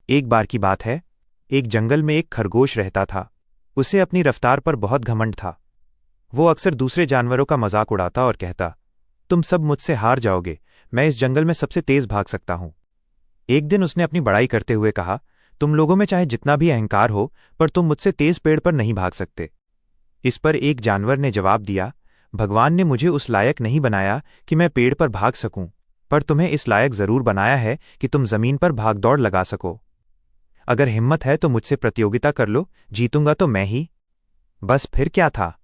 एक बार की बात है, एक जंगल में एक खरगोश रहता था। उसे अपनी रफ्तार पर बहुत घमंड था। वो अक्सर दूसरे जानवरों का मजाक उड़ाता और कहता, तुम सब मुझसे हार जाओगे, मैं इस जंगल में सबसे तेज भाग सकता हूं। एक दिन उसने अपनी बड़ाई करते हुए कहा, तुम लोगों में चाहे जितना भी अहंकार हो, पर तुम मुझसे तेज पेड़ पर नहीं भाग सकते। इस पर एक जानवर ने जवाब दिया, भगवान ने मुझे उस लायक नहीं बनाया कि मैं पेड़ पर भाग सकूं, पर तुम्हें इस लायक जरूर बनाया है कि तुम जमीन पर भाग दौड़ लगा सको। अगर हिम्मत है तो मुझसे प्रतियोगिता कर लो, जीतूंगा तो मैं ही। बस फिर क्या था,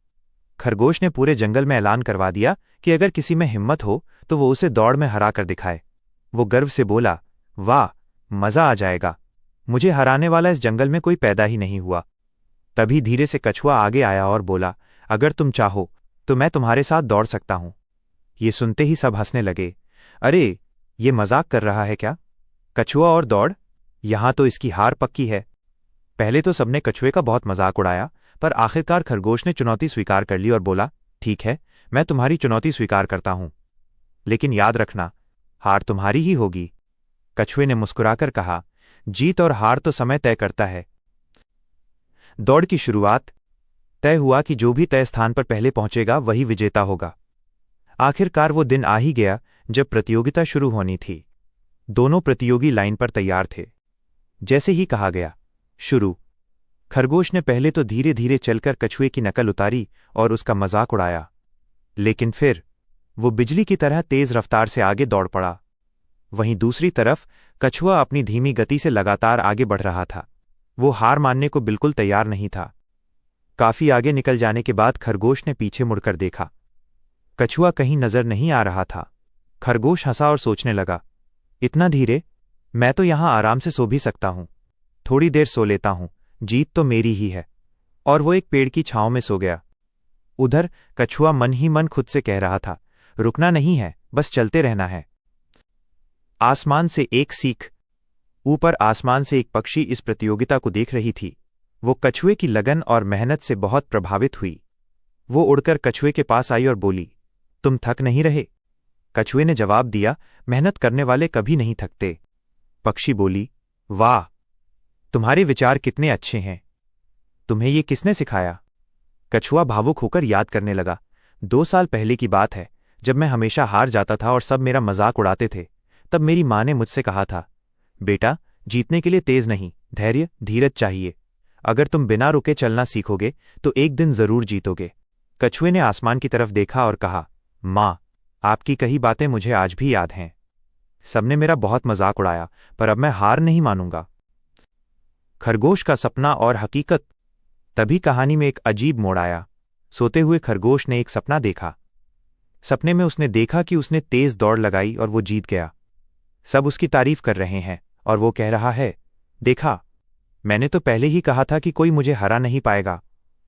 खरगोश ने पूरे जंगल में ऐलान करवा दिया कि अगर किसी में हिम्मत हो तो वो उसे दौड़ में हरा कर दिखाए। वो गर्व से बोला, वाह, मजा आ जाएगा, मुझे हराने वाला इस जंगल में कोई पैदा ही नहीं हुआ। तभी धीरे से कछुआ आगे आया और बोला, अगर तुम चाहो तो मैं तुम्हारे साथ दौड़ सकता हूं। ये सुनते ही सब हंसने लगे। अरे, ये मजाक कर रहा है क्या? कछुआ और दौड़, यहां तो इसकी हार पक्की है। पहले तो सबने कछुए का बहुत मजाक उड़ाया, पर आखिरकार खरगोश ने चुनौती स्वीकार कर ली और बोला, ठीक है, मैं तुम्हारी चुनौती स्वीकार करता हूं, लेकिन याद रखना, हार तुम्हारी ही होगी। कछुए ने मुस्कुराकर कहा, जीत और हार तो समय तय करता है। दौड़ की शुरुआत तय हुआ कि जो भी तय स्थान पर पहले पहुंचेगा वही विजेता होगा। आखिरकार वो दिन आ ही गया जब प्रतियोगिता शुरू होनी थी। दोनों प्रतियोगी लाइन पर तैयार थे। जैसे ही कहा गया, शुरू, खरगोश ने पहले तो धीरे धीरे चलकर कछुए की नकल उतारी और उसका मजाक उड़ाया, लेकिन फिर वो बिजली की तरह तेज रफ्तार से आगे दौड़ पड़ा। वहीं दूसरी तरफ कछुआ अपनी धीमी गति से लगातार आगे बढ़ रहा था। वो हार मानने को बिल्कुल तैयार नहीं था। काफी आगे निकल जाने के बाद खरगोश ने पीछे मुड़कर देखा। कछुआ कहीं नजर नहीं आ रहा था। खरगोश हंसा और सोचने लगा, इतना धीरे, मैं तो यहां आराम से सो भी सकता हूं। थोड़ी देर सो लेता हूं, जीत तो मेरी ही है। और वो एक पेड़ की छांव में सो गया। उधर कछुआ मन ही मन खुद से कह रहा था, रुकना नहीं है, बस चलते रहना है। आसमान से एक सीख। ऊपर आसमान से एक पक्षी इस प्रतियोगिता को देख रही थी। वो कछुए की लगन और मेहनत से बहुत प्रभावित हुई। वो उड़कर कछुए के पास आई और बोली, तुम थक नहीं रहे? कछुए ने जवाब दिया, मेहनत करने वाले कभी नहीं थकते। पक्षी बोली, वाह, तुम्हारे विचार कितने अच्छे हैं, तुम्हें ये किसने सिखाया? कछुआ भावुक होकर याद करने लगा, 2 साल पहले की बात है, जब मैं हमेशा हार जाता था और सब मेरा मजाक उड़ाते थे। तब मेरी माँ ने मुझसे कहा था, बेटा, जीतने के लिए तेज नहीं, धैर्य धीरज चाहिए। अगर तुम बिना रुके चलना सीखोगे तो एक दिन जरूर जीतोगे। कछुए ने आसमान की तरफ देखा और कहा, माँ, आपकी कही बातें मुझे आज भी याद हैं। सबने मेरा बहुत मजाक उड़ाया, पर अब मैं हार नहीं मानूंगा। खरगोश का सपना और हकीकत। तभी कहानी में एक अजीब मोड़ आया। सोते हुए खरगोश ने एक सपना देखा। सपने में उसने देखा कि उसने तेज दौड़ लगाई और वो जीत गया। सब उसकी तारीफ कर रहे हैं और वो कह रहा है, देखा, मैंने तो पहले ही कहा था कि कोई मुझे हरा नहीं पाएगा,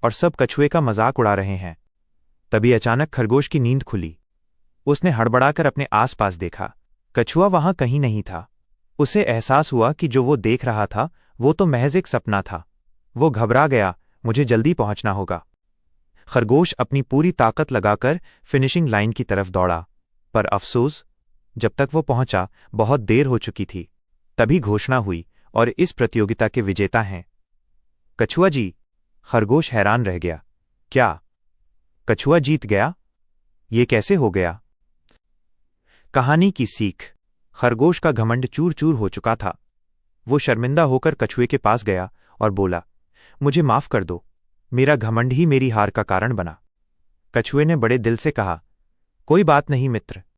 और सब कछुए का मजाक उड़ा रहे हैं। तभी अचानक खरगोश की नींद खुली। उसने हड़बड़ाकर अपने आसपास देखा। कछुआ वहां कहीं नहीं था। उसे एहसास हुआ कि जो वो देख रहा था वो तो महज एक सपना था। वो घबरा गया, मुझे जल्दी पहुंचना होगा। खरगोश अपनी पूरी ताकत लगाकर फिनिशिंग लाइन की तरफ दौड़ा, पर अफसोस, जब तक वो पहुंचा बहुत देर हो चुकी थी। तभी घोषणा हुई और इस प्रतियोगिता के विजेता हैं कछुआ जी। खरगोश हैरान रह गया, क्या कछुआ जीत गया? ये कैसे हो गया? कहानी की सीख। खरगोश का घमंड चूर चूर हो चुका था। वो शर्मिंदा होकर कछुए के पास गया और बोला, मुझे माफ कर दो, मेरा घमंड ही मेरी हार का कारण बना। कछुए ने बड़े दिल से कहा, कोई बात नहीं मित्र,